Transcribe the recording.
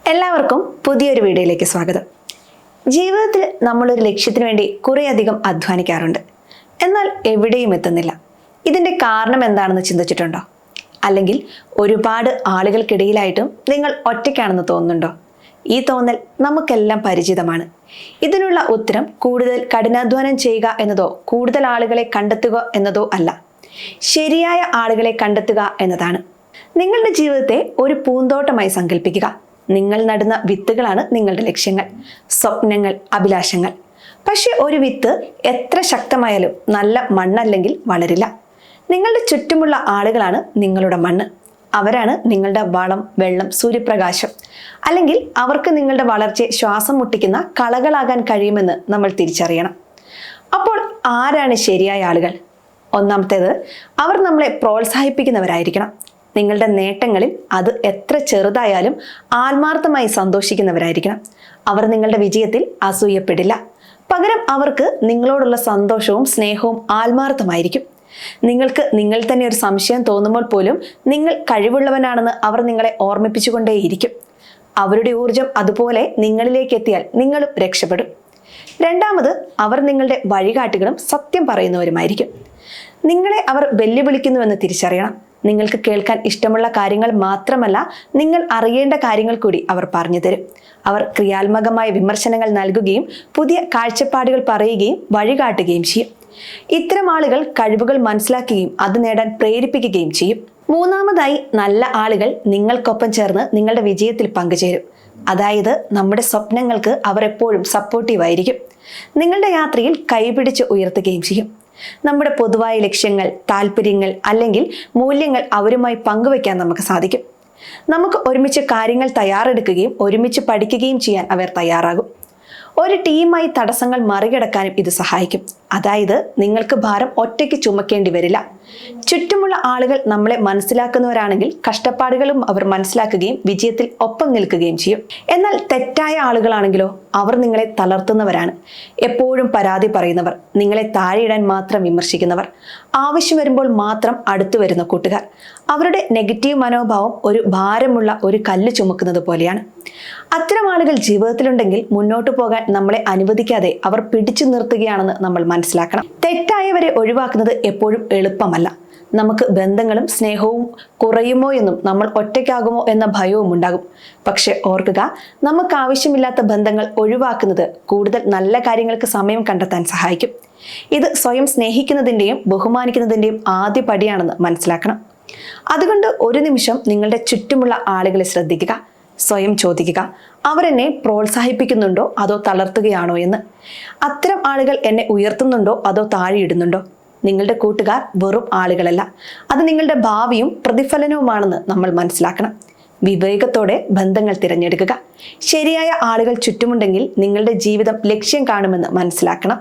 എല്ലാവർക്കും പുതിയൊരു വീഡിയോയിലേക്ക് സ്വാഗതം. ജീവിതത്തിൽ നമ്മളൊരു ലക്ഷ്യത്തിന് വേണ്ടി കുറേയധികം അധ്വാനിക്കാറുണ്ട്. എന്നാൽ എവിടെയും എത്തുന്നില്ല. ഇതിൻ്റെ കാരണം എന്താണെന്ന് ചിന്തിച്ചിട്ടുണ്ടോ? അല്ലെങ്കിൽ ഒരുപാട് ആളുകൾക്കിടയിലായിട്ടും നിങ്ങൾ ഒറ്റയ്ക്കാണെന്ന് തോന്നുന്നുണ്ടോ? ഈ തോന്നൽ നമുക്കെല്ലാം പരിചിതമാണ്. ഇതിനുള്ള ഉത്തരം കൂടുതൽ കഠിനാധ്വാനം ചെയ്യുക എന്നതോ കൂടുതൽ ആളുകളെ കണ്ടെത്തുക എന്നതോ അല്ല, ശരിയായ ആളുകളെ കണ്ടെത്തുക എന്നതാണ്. നിങ്ങളുടെ ജീവിതത്തെ ഒരു പൂന്തോട്ടമായി സങ്കല്പിക്കുക. നിങ്ങൾ നടുന്ന വിത്തുകളാണ് നിങ്ങളുടെ ലക്ഷ്യങ്ങൾ, സ്വപ്നങ്ങൾ, അഭിലാഷങ്ങൾ. പക്ഷെ ഒരു വിത്ത് എത്ര ശക്തമായാലും നല്ല മണ്ണല്ലെങ്കിൽ വളരില്ല. നിങ്ങളുടെ ചുറ്റുമുള്ള ആളുകളാണ് നിങ്ങളുടെ മണ്ണ്. അവരാണ് നിങ്ങളുടെ വളം, വെള്ളം, സൂര്യപ്രകാശം. അല്ലെങ്കിൽ അവർക്ക് നിങ്ങളുടെ വളർച്ചയെ ശ്വാസം മുട്ടിക്കുന്ന കളകളാകാൻ കഴിയുമെന്ന് നമ്മൾ തിരിച്ചറിയണം. അപ്പോൾ ആരാണ് ശരിയായ ആളുകൾ? ഒന്നാമത്തേത്, അവർ നമ്മളെ പ്രോത്സാഹിപ്പിക്കുന്നവരായിരിക്കണം. നിങ്ങളുടെ നേട്ടങ്ങളിൽ അത് എത്ര ചെറുതായാലും ആത്മാർത്ഥമായി സന്തോഷിക്കുന്നവരായിരിക്കണം. അവർ നിങ്ങളുടെ വിജയത്തിൽ അസൂയപ്പെടില്ല. പകരം അവർക്ക് നിങ്ങളോടുള്ള സന്തോഷവും സ്നേഹവും ആത്മാർത്ഥമായിരിക്കും. നിങ്ങൾക്ക് നിങ്ങൾ തന്നെ ഒരു സംശയം തോന്നുമ്പോൾ പോലും നിങ്ങൾ കഴിവുള്ളവനാണെന്ന് അവർ നിങ്ങളെ ഓർമ്മിപ്പിച്ചുകൊണ്ടേയിരിക്കും. അവരുടെ ഊർജം അതുപോലെ നിങ്ങളിലേക്ക് എത്തിയാൽ നിങ്ങളും രക്ഷപ്പെടും. രണ്ടാമത്, അവർ നിങ്ങളുടെ വഴികാട്ടികളും സത്യം പറയുന്നവരുമായിരിക്കും. നിങ്ങളെ അവർ വെല്ലുവിളിക്കുന്നുവെന്ന് തിരിച്ചറിയണം. നിങ്ങൾക്ക് കേൾക്കാൻ ഇഷ്ടമുള്ള കാര്യങ്ങൾ മാത്രമല്ല, നിങ്ങൾ അറിയേണ്ട കാര്യങ്ങൾ കൂടി അവർ പറഞ്ഞു തരും. അവർ ക്രിയാത്മകമായ വിമർശനങ്ങൾ നൽകുകയും പുതിയ കാഴ്ചപ്പാടുകൾ പറയുകയും വഴികാട്ടുകയും ചെയ്യും. ഇത്തരം ആളുകൾ കഴിവുകൾ മനസ്സിലാക്കുകയും അത് നേടാൻ പ്രേരിപ്പിക്കുകയും ചെയ്യും. മൂന്നാമതായി, നല്ല ആളുകൾ നിങ്ങൾക്കൊപ്പം ചേർന്ന് നിങ്ങളുടെ വിജയത്തിൽ പങ്കുചേരും. അതായത് നമ്മുടെ സ്വപ്നങ്ങൾക്ക് അവർ എപ്പോഴും സപ്പോർട്ടീവായിരിക്കും. നിങ്ങളുടെ യാത്രയിൽ കൈപിടിച്ച് ഉയർത്തുകയും ചെയ്യും. നമ്മുടെ പൊതുവായ ലക്ഷ്യങ്ങൾ, താല്പര്യങ്ങൾ അല്ലെങ്കിൽ മൂല്യങ്ങൾ അവരുമായി പങ്കുവയ്ക്കാൻ നമുക്ക് സാധിക്കും. നമുക്ക് ഒരുമിച്ച് കാര്യങ്ങൾ തയ്യാറെടുക്കുകയും ഒരുമിച്ച് പഠിക്കുകയും ചെയ്യാൻ അവർ തയ്യാറാകും. ഒരു ടീമായി തടസ്സങ്ങൾ മറികടക്കാനും ഇത് സഹായിക്കും. അതായത് നിങ്ങൾക്ക് ഭാരം ഒറ്റയ്ക്ക് ചുമക്കേണ്ടി വരില്ല. ചുറ്റുമുള്ള ആളുകൾ നമ്മളെ മനസ്സിലാക്കുന്നവരാണെങ്കിൽ കഷ്ടപ്പാടുകളും അവർ മനസ്സിലാക്കുകയും വിജയത്തിൽ ഒപ്പം നിൽക്കുകയും ചെയ്യും. എന്നാൽ തെറ്റായ ആളുകളാണെങ്കിലോ, അവർ നിങ്ങളെ തളർത്തുന്നവരാണ്. എപ്പോഴും പരാതി പറയുന്നവർ, നിങ്ങളെ താഴെയിടാൻ മാത്രം വിമർശിക്കുന്നവർ, ആവശ്യം വരുമ്പോൾ മാത്രം അടുത്തു വരുന്ന കൂട്ടുകാർ. അവരുടെ നെഗറ്റീവ് മനോഭാവം ഒരു ഭാരമുള്ള ഒരു കല്ല് ചുമക്കുന്നത് പോലെയാണ്. അത്തരം ആളുകൾ ജീവിതത്തിലുണ്ടെങ്കിൽ മുന്നോട്ട് പോകാൻ നമ്മളെ അനുവദിക്കാതെ അവർ പിടിച്ചു നിർത്തുകയാണെന്ന് നമ്മൾ മനസ്സിലാക്കണം. തെറ്റായവരെ ഒഴിവാക്കുന്നത് എപ്പോഴും എളുപ്പമല്ല. നമുക്ക് ബന്ധങ്ങളും സ്നേഹവും കുറയുമോ എന്നും നമ്മൾ ഒറ്റയ്ക്കാകുമോ എന്ന ഭയവും ഉണ്ടാകും. പക്ഷെ ഓർക്കുക, നമുക്ക് ആവശ്യമില്ലാത്ത ബന്ധങ്ങൾ ഒഴിവാക്കുന്നത് കൂടുതൽ നല്ല കാര്യങ്ങൾക്ക് സമയം കണ്ടെത്താൻ സഹായിക്കും. ഇത് സ്വയം സ്നേഹിക്കുന്നതിൻ്റെയും ബഹുമാനിക്കുന്നതിൻ്റെയും ആദ്യ പടിയാണെന്ന് മനസ്സിലാക്കണം. അതുകൊണ്ട് ഒരു നിമിഷം നിങ്ങളുടെ ചുറ്റുമുള്ള ആളുകളെ ശ്രദ്ധിക്കുക. സ്വയം ചോദിക്കുക, അവരെന്നെ പ്രോത്സാഹിപ്പിക്കുന്നുണ്ടോ അതോ തളർത്തുകയാണോ എന്ന്. അത്തരം ആളുകൾ എന്നെ ഉയർത്തുന്നുണ്ടോ അതോ താഴെയിടുന്നുണ്ടോ? നിങ്ങളുടെ കൂട്ടുകാർ വെറും ആളുകളല്ല, അത് നിങ്ങളുടെ ഭാവിയും പ്രതിഫലനവുമാണെന്ന് നമ്മൾ മനസ്സിലാക്കണം. വിവേകത്തോടെ ബന്ധങ്ങൾ തിരഞ്ഞെടുക്കുക. ശരിയായ ആളുകൾ ചുറ്റുമുണ്ടെങ്കിൽ നിങ്ങളുടെ ജീവിതം ലക്ഷ്യം കാണുമെന്ന് മനസ്സിലാക്കണം.